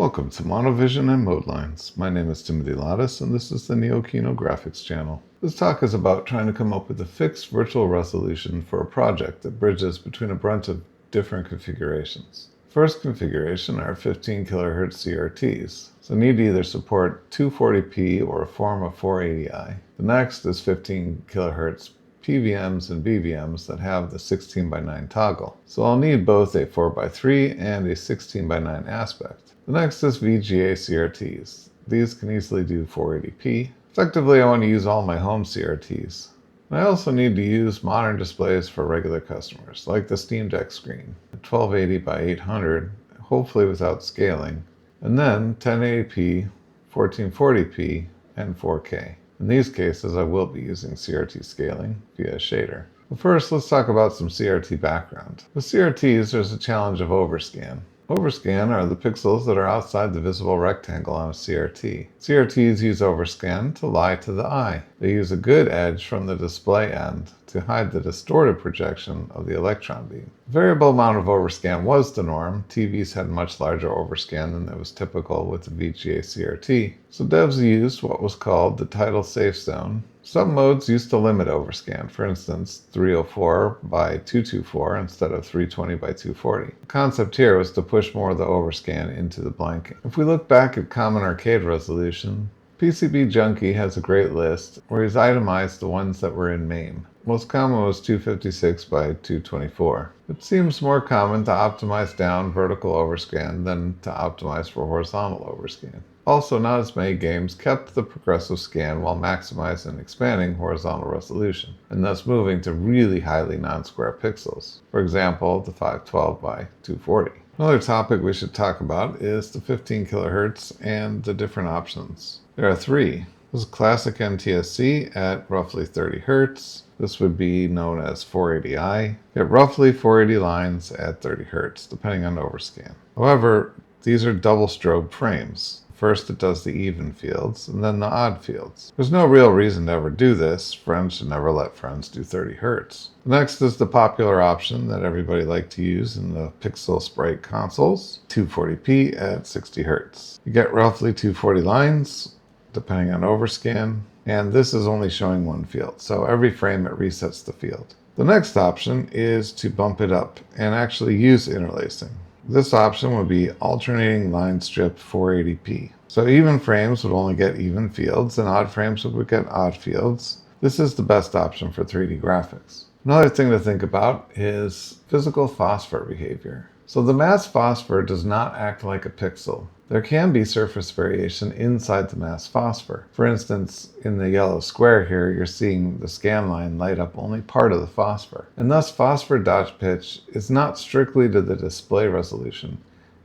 Welcome to Monivision and Modelines. My name is Timothy Lattis, and this is the Neokino Graphics channel. This talk is about trying to come up with a fixed virtual resolution for a project that bridges between a bunch of different configurations. First configuration are 15 kHz CRTs, so need to either support 240p or a form of 480i. The next is 15 kHz PVMs and BVMs that have the 16:9 toggle, so I'll need both a 4:3 and a 16:9 aspect. The next is VGA CRTs. These can easily do 480p. Effectively, I want to use all my home CRTs. And I also need to use modern displays for regular customers, like the Steam Deck screen, 1280 by 800, hopefully without scaling, and then 1080p, 1440p, and 4K. In these cases, I will be using CRT scaling via a shader. But first, let's talk about some CRT background. With CRTs, there's a challenge of overscan. Overscan are the pixels that are outside the visible rectangle on a CRT. CRTs use overscan to lie to the eye. They use a good edge from the display end to hide the distorted projection of the electron beam. Variable amount of overscan was the norm. TVs had much larger overscan than that was typical with the VGA CRT, so devs used what was called the tidal safe zone. Some modes used to limit overscan, for instance 304 by 224 instead of 320 by 240. The concept here was to push more of the overscan into the blanking. If we look back at common arcade resolution, PCB Junkie has a great list where he's itemized the ones that were in MAME. Most common was 256 by 224. It seems more common to optimize down vertical overscan than to optimize for horizontal overscan. Also, not as many games kept the progressive scan while maximizing and expanding horizontal resolution, and thus moving to really highly non-square pixels. For example, the 512 by 240. Another topic we should talk about is the 15 kHz and the different options. There are three. This is classic NTSC at roughly 30 Hz. This would be known as 480i. Get roughly 480 lines at 30 Hz, depending on overscan. However, these are double strobe frames. First it does the even fields, and then the odd fields. There's no real reason to ever do this. Friends should never let friends do 30 Hz. The next is the popular option that everybody liked to use in the pixel sprite consoles, 240p at 60 Hz. You get roughly 240 lines, depending on overscan, and this is only showing one field, so every frame it resets the field. The next option is to bump it up and actually use interlacing. This option would be alternating line strip 480p. So even frames would only get even fields, and odd frames would get odd fields. This is the best option for 3D graphics. Another thing to think about is physical phosphor behavior. So the mass phosphor does not act like a pixel. There can be surface variation inside the mass phosphor. For instance, in the yellow square here, you're seeing the scan line light up only part of the phosphor. And thus phosphor dodge pitch is not strictly to the display resolution.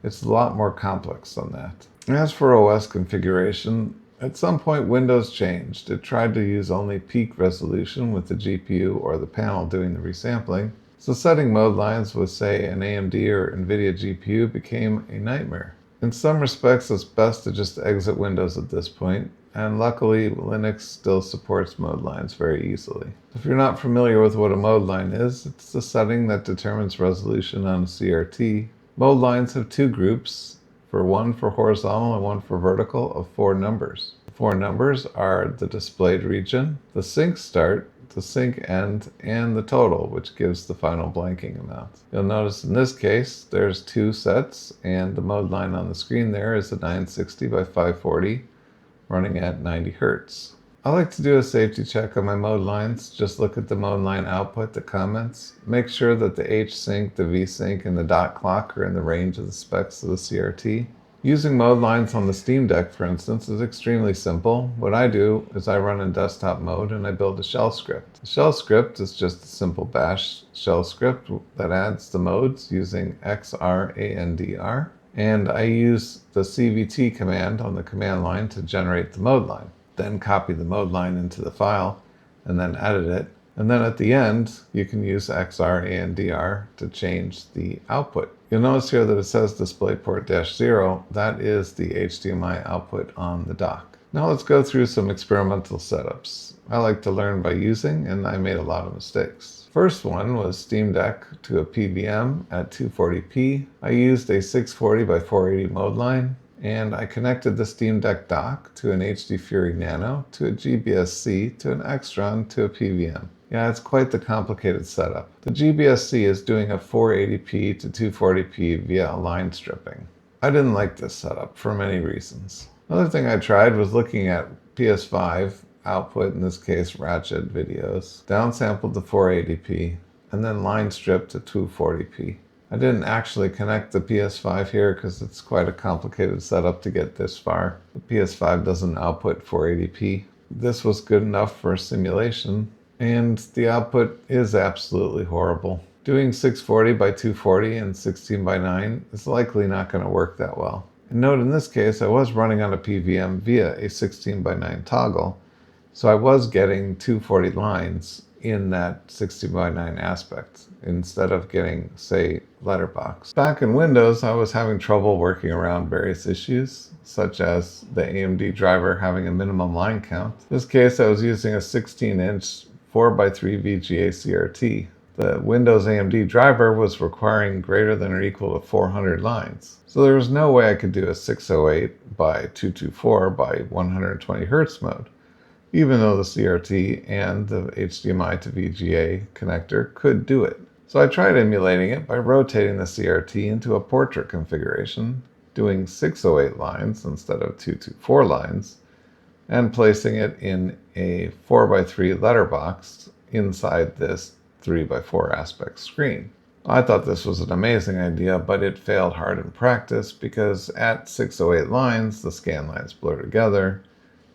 It's a lot more complex than that. As for OS configuration, at some point Windows changed. It tried to use only peak resolution with the GPU or the panel doing the resampling. So setting mode lines with, say, an AMD or NVIDIA GPU became a nightmare. In some respects, it's best to just exit Windows at this point, and luckily Linux still supports mode lines very easily. If you're not familiar with what a mode line is, it's the setting that determines resolution on a CRT. Mode lines have two groups, one for horizontal and one for vertical, of 4 numbers. The 4 numbers are the displayed region, the sync start, the sync end, and the total, which gives the final blanking amount. You'll notice in this case there's 2 sets, and the mode line on the screen there is a 960 by 540 running at 90 Hz. I like to do a safety check on my mode lines. Just look at the mode line output, the comments. Make sure that the H-sync, the V-sync, and the dot clock are in the range of the specs of the CRT. Using mode lines on the Steam Deck, for instance, is extremely simple. What I do is I run in desktop mode and I build a shell script. The shell script is just a simple bash shell script that adds the modes using xrandr. And I use the CVT command on the command line to generate the mode line. Then copy the mode line into the file and then edit it. And then at the end, you can use xrandr to change the output. You'll notice here that it says DisplayPort -0. That is the HDMI output on the dock. Now let's go through some experimental setups. I like to learn by using, and I made a lot of mistakes. First one was Steam Deck to a PVM at 240p. I used a 640 by 480 mode line. and I connected the Steam Deck dock to an HD Fury Nano, to a GBSC, to an Extron, to a PVM. Yeah, it's quite the complicated setup. The GBSC is doing a 480p to 240p via line stripping. I didn't like this setup for many reasons. Another thing I tried was looking at PS5 output, in this case ratchet videos, downsampled to 480p, and then line stripped to 240p. I didn't actually connect the PS5 here because it's quite a complicated setup to get this far. The PS5 doesn't output 480p. This was good enough for a simulation, and the output is absolutely horrible. Doing 640 by 240 and 16 by 9 is likely not going to work that well. And note in this case I was running on a PVM via a 16 by 9 toggle, so I was getting 240 lines in that 16 by 9 aspect instead of getting, say, letterbox. Back in Windows, I was having trouble working around various issues, such as the AMD driver having a minimum line count. In this case, I was using a 16-inch 4x3 VGA CRT. The Windows AMD driver was requiring greater than or equal to 400 lines. So there was no way I could do a 608 by 224 by 120 Hz mode, even though the CRT and the HDMI to VGA connector could do it. So I tried emulating it by rotating the CRT into a portrait configuration, doing 608 lines instead of 224 lines, and placing it in a 4x3 letterbox inside this 3x4 aspect screen. I thought this was an amazing idea, but it failed hard in practice because at 608 lines, the scan lines blur together,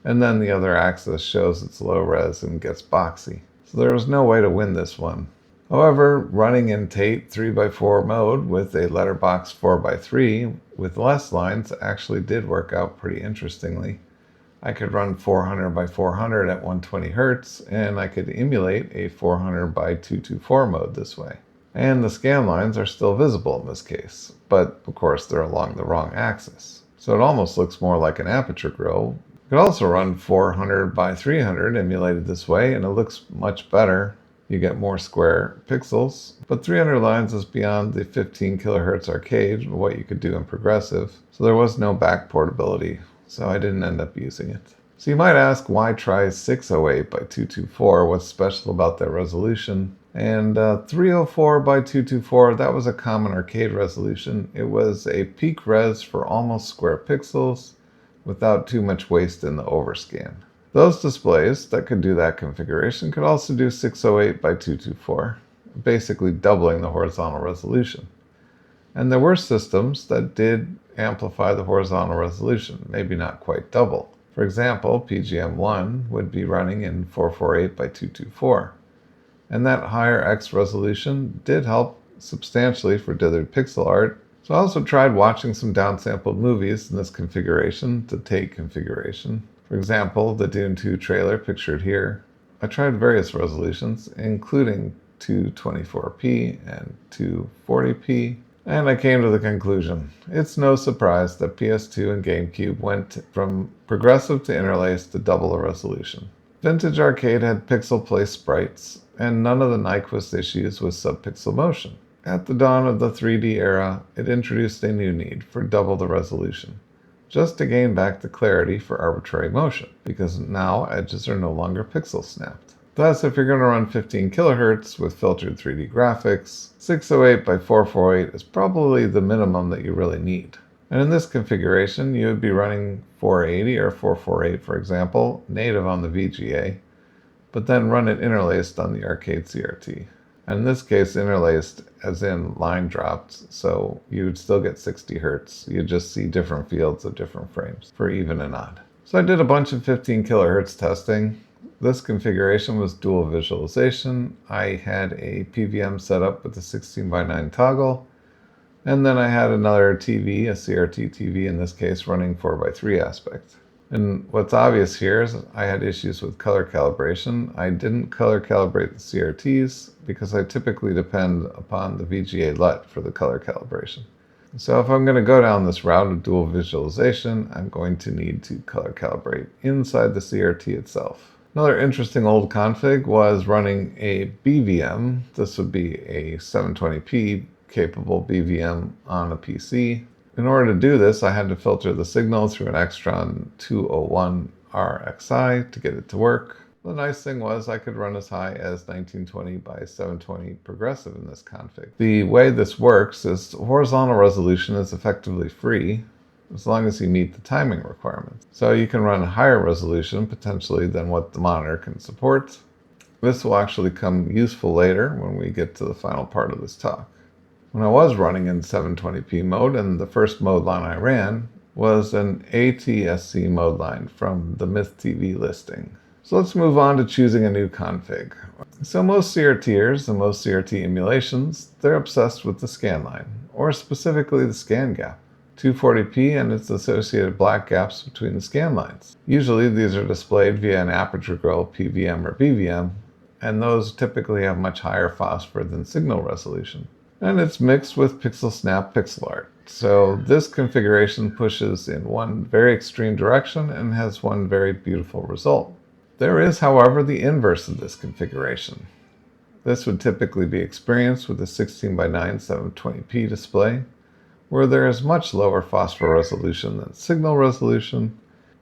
and then the other axis shows its low res and gets boxy. So there was no way to win this one. However, running in Tate 3x4 mode with a letterbox 4x3 with less lines actually did work out pretty interestingly. I could run 400 by 400 at 120 Hz, and I could emulate a 400 by 224 mode this way. And the scan lines are still visible in this case, but of course they're along the wrong axis. So it almost looks more like an Aperture grill. You could also run 400 by 300 emulated this way, and it looks much better. You get more square pixels, but 300 lines is beyond the 15 kHz arcade, what you could do in progressive, so there was no back portability, so I didn't end up using it. So you might ask, why try 608 by 224? What's special about that resolution? And 304 by 224, that was a common arcade resolution. It was a peak res for almost square pixels without too much waste in the overscan. Those displays that could do that configuration could also do 608 by 224, basically doubling the horizontal resolution. And there were systems that did amplify the horizontal resolution, maybe not quite double. For example, PGM1 would be running in 448 by 224. And that higher X resolution did help substantially for dithered pixel art. So I also tried watching some downsampled movies in this configuration, the Tate configuration. For example, the Dune 2 trailer pictured here. I tried various resolutions, including 224p and 240p, and I came to the conclusion. It's no surprise that PS2 and GameCube went from progressive to interlaced to double the resolution. Vintage Arcade had pixel-placed sprites, and none of the Nyquist issues with subpixel motion. At the dawn of the 3D era, it introduced a new need for double the resolution, just to gain back the clarity for arbitrary motion, because now edges are no longer pixel snapped. Thus, if you're going to run 15 kHz with filtered 3D graphics, 608 by 448 is probably the minimum that you really need. And in this configuration, you would be running 480 or 448, for example, native on the VGA, but then run it interlaced on the arcade CRT. And in this case, interlaced as in line dropped, so you would still get 60 Hz. You'd just see different fields of different frames for even and odd. So I did a bunch of 15 kHz testing. This configuration was dual visualization. I had a PVM set up with a 16 by 9 toggle, and then I had another TV, a CRT TV in this case, running 4x3 aspect. And what's obvious here is I had issues with color calibration. I didn't color calibrate the CRTs because I typically depend upon the VGA LUT for the color calibration. So if I'm going to go down this route of dual visualization, I'm going to need to color calibrate inside the CRT itself. Another interesting old config was running a BVM. This would be a 720p capable BVM on a PC. In order to do this, I had to filter the signal through an Extron 201 RXI to get it to work. The nice thing was I could run as high as 1920 by 720 progressive in this config. The way this works is horizontal resolution is effectively free as long as you meet the timing requirements. So you can run a higher resolution potentially than what the monitor can support. This will actually come useful later when we get to the final part of this talk. When I was running in 720p mode, and the first mode line I ran was an ATSC mode line from the Myth TV listing. So let's move on to choosing a new config. So most CRTers and most CRT emulations, they're obsessed with the scan line, or specifically the scan gap. 240p and its associated black gaps between the scan lines. Usually these are displayed via an Aperture grill PVM or BVM, and those typically have much higher phosphor than signal resolution. And it's mixed with pixel snap pixel art. So this configuration pushes in one very extreme direction and has one very beautiful result. There is, however, the inverse of this configuration. This would typically be experienced with a 16:9 720p display, where there is much lower phosphor resolution than signal resolution,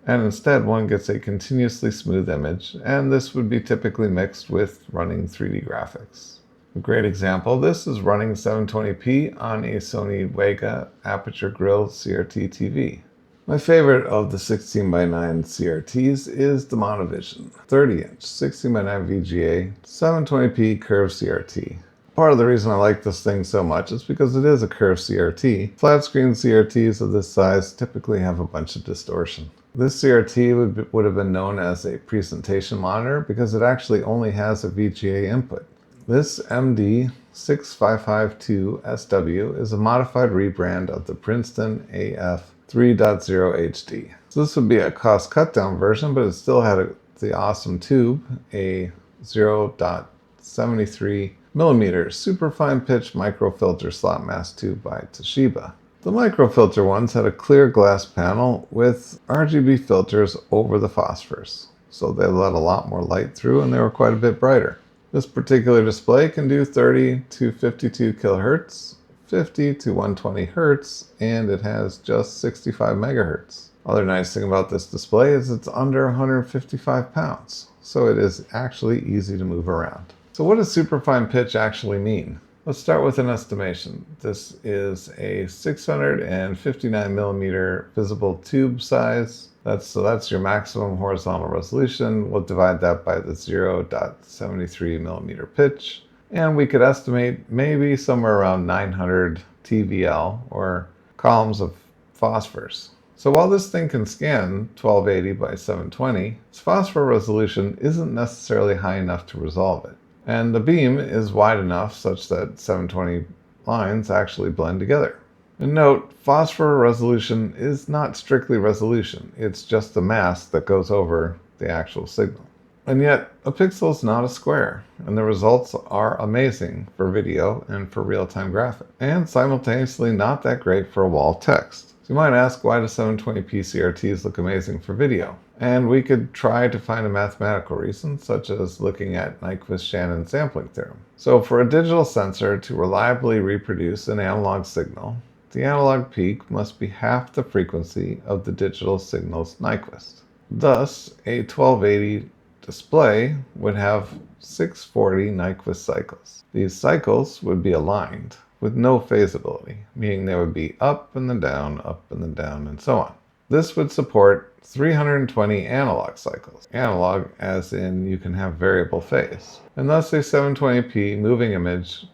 and instead one gets a continuously smooth image, and this would be typically mixed with running 3D graphics. A great example, this is running 720p on a Sony Vega Aperture Grill CRT TV. My favorite of the 16:9 CRTs is the Monivision 30-inch 16:9 VGA 720p curved CRT. Part of the reason I like this thing so much is because it is a curved CRT. Flat screen CRTs of this size typically have a bunch of distortion. This CRT would have been known as a presentation monitor because it actually only has a VGA input. This MD6552SW is a modified rebrand of the Princeton AF 3.0 HD. So this would be a cost cut-down version, but it still had the awesome tube, a 0.73 millimeter superfine pitch microfilter slot mask tube by Toshiba. The microfilter ones had a clear glass panel with RGB filters over the phosphors, so they let a lot more light through and they were quite a bit brighter. This particular display can do 30 to 52 kHz, 50 to 120 Hz, and it has just 65 MHz. Other nice thing about this display is it's under 155 pounds, so it is actually easy to move around. So what does superfine pitch actually mean? Let's start with an estimation. This is a 659 millimeter visible tube size. So that's your maximum horizontal resolution. We'll divide that by the 0.73 millimeter pitch. And we could estimate maybe somewhere around 900 TVL, or columns of phosphors. So while this thing can scan 1280 by 720, its phosphor resolution isn't necessarily high enough to resolve it. And the beam is wide enough such that 720 lines actually blend together. And note, phosphor resolution is not strictly resolution. It's just the mask that goes over the actual signal. And yet, a pixel is not a square, and the results are amazing for video and for real-time graphics, and simultaneously not that great for wall text. So you might ask, why do 720p CRTs look amazing for video? And we could try to find a mathematical reason, such as looking at Nyquist-Shannon sampling theorem. So for a digital sensor to reliably reproduce an analog signal, the analog peak must be half the frequency of the digital signal's Nyquist. Thus, a 1280 display would have 640 Nyquist cycles. These cycles would be aligned with no phasability, meaning they would be up and then down, and so on. This would support 320 analog cycles. Analog as in you can have variable phase. And thus a 720p moving image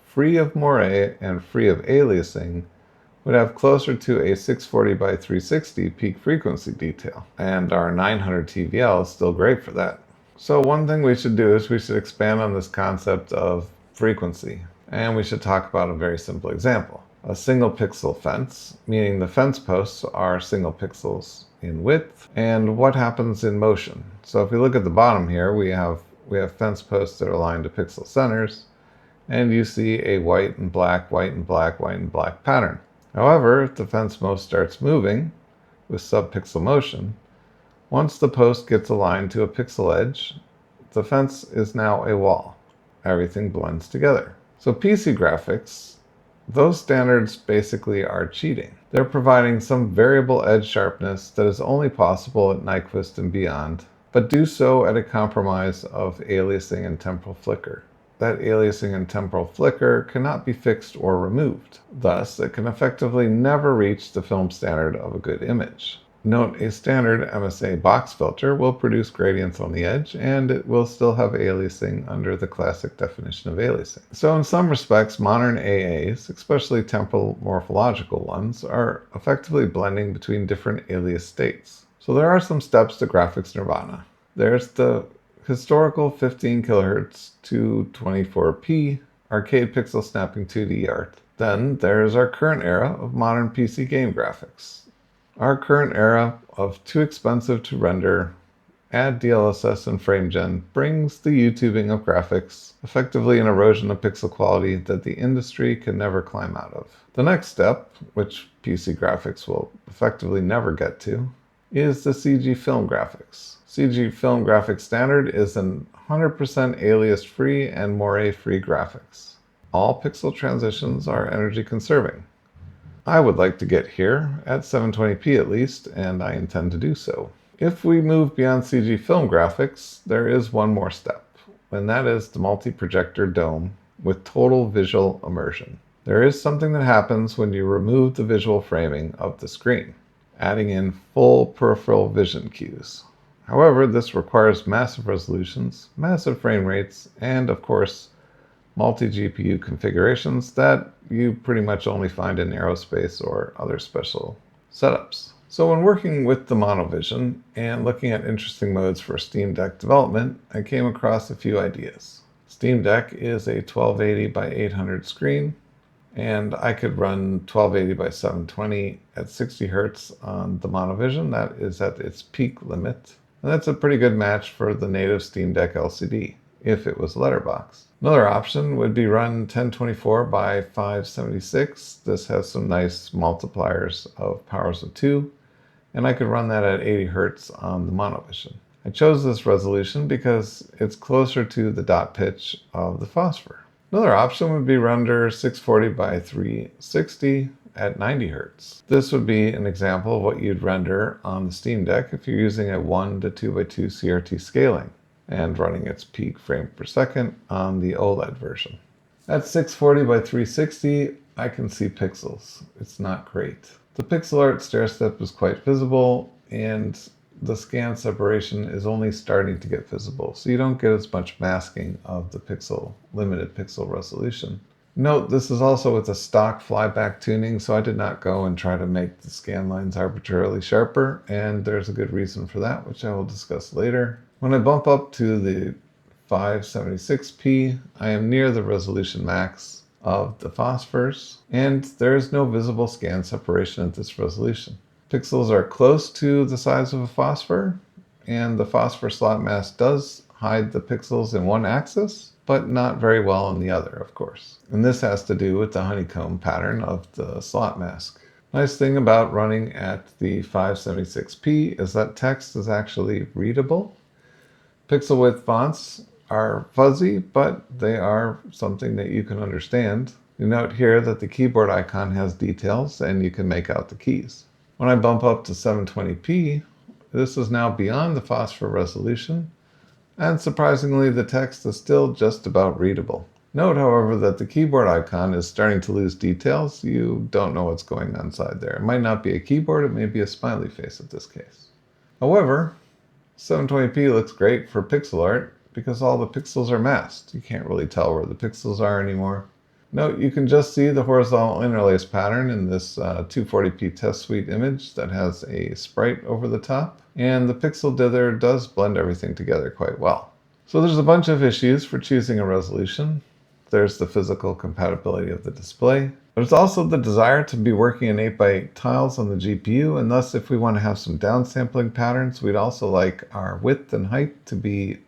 free of moire and free of aliasing would have closer to a 640 by 360 peak frequency detail. And our 900 TVL is still great for that. So one thing we should do is we should expand on this concept of frequency. And we should talk about a very simple example. A single pixel fence, meaning the fence posts are single pixels in width, and what happens in motion. So if we look at the bottom here, we have fence posts that are aligned to pixel centers, and you see a white and black, white and black, white and black pattern. However, if the fence post starts moving with subpixel motion, once the post gets aligned to a pixel edge, the fence is now a wall. Everything blends together. So PC graphics Those standards basically are cheating. They're providing some variable edge sharpness that is only possible at Nyquist and beyond, but do so at a compromise of aliasing and temporal flicker. That aliasing and temporal flicker cannot be fixed or removed. Thus, it can effectively never reach the film standard of a good image. Note, a standard MSA box filter will produce gradients on the edge, and it will still have aliasing under the classic definition of aliasing. So in some respects, modern AAs, especially temporal morphological ones, are effectively blending between different alias states. So there are some steps to graphics nirvana. There's the historical 15 kHz to 24p arcade pixel snapping 2D art. Then there's our current era of modern PC game graphics. Our current era of too expensive to render, add DLSS and FrameGen brings the YouTubing of graphics, effectively an erosion of pixel quality that the industry can never climb out of. The next step, which PC graphics will effectively never get to, is the CG film graphics. CG film graphics standard is an 100% alias-free and moire-free graphics. All pixel transitions are energy conserving. I would like to get here, at 720p at least, and I intend to do so. If we move beyond CG film graphics, there is one more step, and that is the multi-projector dome with total visual immersion. There is something that happens when you remove the visual framing of the screen, adding in full peripheral vision cues. However, this requires massive resolutions, massive frame rates, and of course, multi-GPU configurations that you pretty much only find in aerospace or other special setups. So when working with the Monivision and looking at interesting modes for Steam Deck development, I came across a few ideas. Steam Deck is a 1280 by 800 screen, and I could run 1280 by 720 at 60 Hz on the Monivision. That is at its peak limit. And that's a pretty good match for the native Steam Deck LCD, if it was letterbox. Another option would be run 1024 by 576. This has some nice multipliers of powers of 2, and I could run that at 80 Hz on the Monivision. I chose this resolution because it's closer to the dot pitch of the phosphor. Another option would be render 640 by 360 at 90 Hz. This would be an example of what you'd render on the Steam Deck if you're using a 1 to 2x2 CRT scaling and running its peak frame per second on the OLED version. At 640 by 360, I can see pixels. It's not great. The pixel art stairstep is quite visible, and the scan separation is only starting to get visible, so you don't get as much masking of the limited pixel resolution. Note, this is also with a stock flyback tuning, so I did not go and try to make the scan lines arbitrarily sharper, and there's a good reason for that, which I will discuss later. When I bump up to the 576p, I am near the resolution max of the phosphors, and there is no visible scan separation at this resolution. Pixels are close to the size of a phosphor, and the phosphor slot mask does hide the pixels in one axis, but not very well in the other, of course. And this has to do with the honeycomb pattern of the slot mask. Nice thing about running at the 576p is that text is actually readable. Pixel width fonts are fuzzy, but they are something that you can understand. You note here that the keyboard icon has details and you can make out the keys. When I bump up to 720p, this is now beyond the phosphor resolution, and surprisingly the text is still just about readable. Note, however, that the keyboard icon is starting to lose details. You don't know what's going on inside there. It might not be a keyboard, it may be a smiley face in this case. However, 720p looks great for pixel art because all the pixels are masked. You can't really tell where the pixels are anymore. Note, you can just see the horizontal interlace pattern in this 240p test suite image that has a sprite over the top, and the pixel dither does blend everything together quite well. So there's a bunch of issues for choosing a resolution. There's the physical compatibility of the display. There's also the desire to be working in 8x8 tiles on the GPU, and thus if we want to have some downsampling patterns, we'd also like our width and height to be,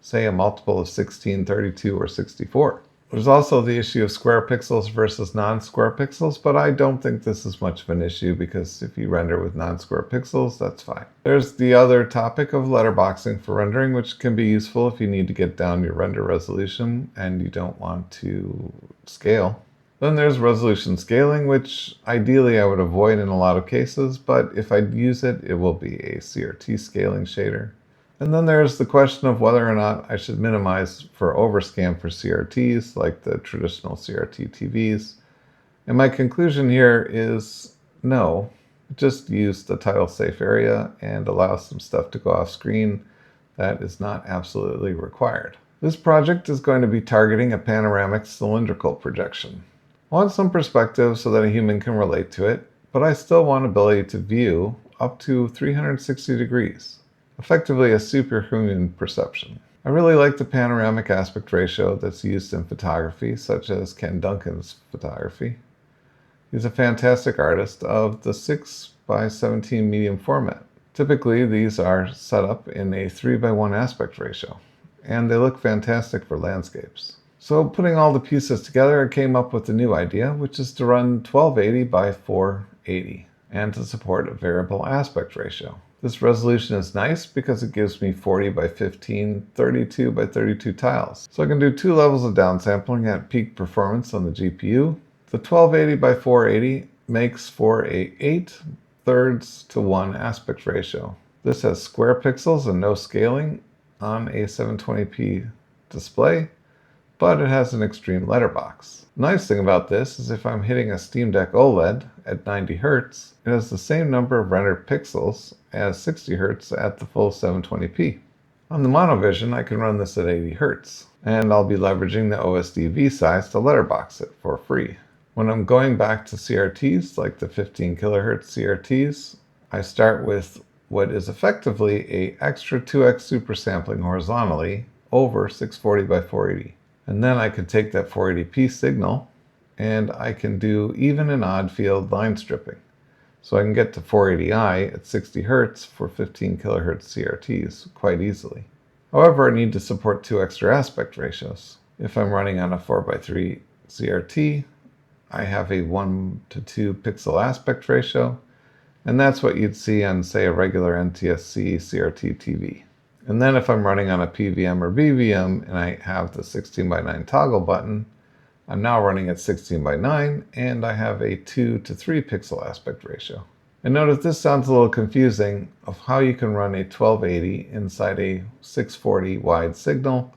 say, a multiple of 16, 32, or 64. There's also the issue of square pixels versus non-square pixels, but I don't think this is much of an issue because if you render with non-square pixels, that's fine. There's the other topic of letterboxing for rendering, which can be useful if you need to get down your render resolution and you don't want to scale. Then there's resolution scaling, which ideally I would avoid in a lot of cases, but if I use it, it will be a CRT scaling shader. And then there's the question of whether or not I should minimize for overscan for CRTs, like the traditional CRT TVs. And my conclusion here is no. Just use the title safe area and allow some stuff to go off screen that is not absolutely required. This project is going to be targeting a panoramic cylindrical projection. I want some perspective so that a human can relate to it, but I still want ability to view up to 360 degrees, effectively a superhuman perception. I really like the panoramic aspect ratio that's used in photography, such as Ken Duncan's photography. He's a fantastic artist of the 6:17 medium format. Typically, these are set up in a 3:1 aspect ratio, and they look fantastic for landscapes. So putting all the pieces together, I came up with a new idea, which is to run 1280 by 480 and to support a variable aspect ratio. This resolution is nice because it gives me 40 by 15, 32 by 32 tiles. So I can do 2 levels of downsampling at peak performance on the GPU. The 1280 by 480 makes for a 8/3:1 aspect ratio. This has square pixels and no scaling on a 720p display, but it has an extreme letterbox. The nice thing about this is if I'm hitting a Steam Deck OLED at 90 Hz, it has the same number of rendered pixels as 60 Hz at the full 720p. On the Monivision, I can run this at 80 Hz, and I'll be leveraging the OSD V-size to letterbox it for free. When I'm going back to CRTs, like the 15 kHz CRTs, I start with what is effectively a extra 2x supersampling horizontally over 640 by 480. And then I can take that 480p signal and I can do even and odd field line stripping. So I can get to 480i at 60 Hz for 15 kHz CRTs quite easily. However, I need to support 2 extra aspect ratios. If I'm running on a 4:3 CRT, I have a 1:2 pixel aspect ratio, and that's what you'd see on, say, a regular NTSC CRT TV. And then if I'm running on a PVM or BVM and I have the 16:9 toggle button, I'm now running at 16:9 and I have a 2:3 pixel aspect ratio. And notice this sounds a little confusing of how you can run a 1280 inside a 640 wide signal.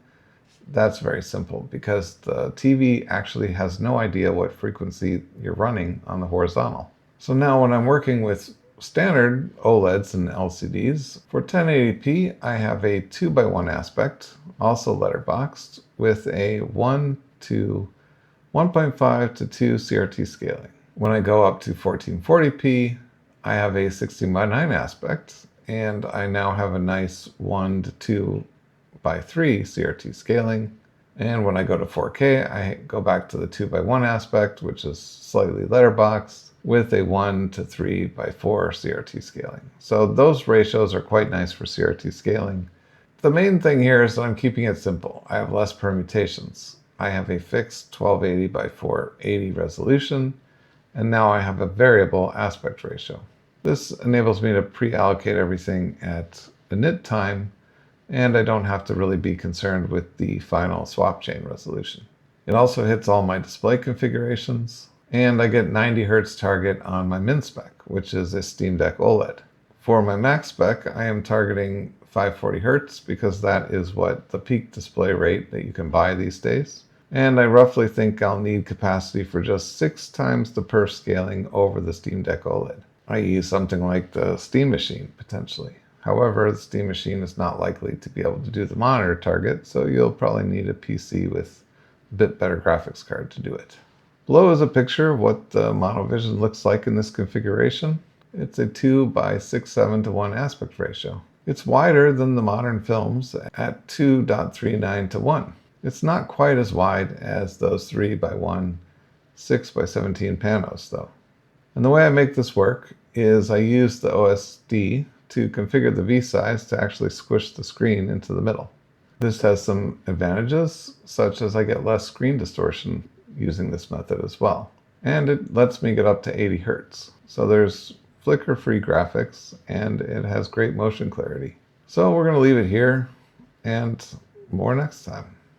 That's very simple because the TV actually has no idea what frequency you're running on the horizontal. So now when I'm working with standard OLEDs and LCDs, for 1080p, I have a 2:1 aspect, also letterboxed, with a 1.5 to 2 CRT scaling. When I go up to 1440p, I have a 16:9 aspect, and I now have a nice 1 to 2 by 3 CRT scaling. And when I go to 4K, I go back to the 2:1 aspect, which is slightly letterboxed, with a 1 to 3 by 4 CRT scaling. So those ratios are quite nice for CRT scaling. The main thing here is that I'm keeping it simple. I have less permutations. I have a fixed 1280 by 480 resolution, and now I have a variable aspect ratio. This enables me to pre-allocate everything at init time, and I don't have to really be concerned with the final swap chain resolution. It also hits all my display configurations, and I get 90 Hz target on my min spec, which is a Steam Deck OLED. For my max spec, I am targeting 540 Hz because that is what the peak display rate that you can buy these days. And I roughly think I'll need capacity for just 6 times the perf scaling over the Steam Deck OLED, i.e. something like the Steam Machine potentially. However, the Steam Machine is not likely to be able to do the monitor target, so you'll probably need a PC with a bit better graphics card to do it. Below is a picture of what the Monivision looks like in this configuration. It's a 2:6:7:1 aspect ratio. It's wider than the modern films at 2.39:1. It's not quite as wide as those 3:1, 6:17 panos though. And the way I make this work is I use the OSD to configure the V-size to actually squish the screen into the middle. This has some advantages, such as I get less screen distortion using this method as well. And it lets me get up to 80 Hz. So there's flicker-free graphics, and it has great motion clarity. So we're going to leave it here, and more next time.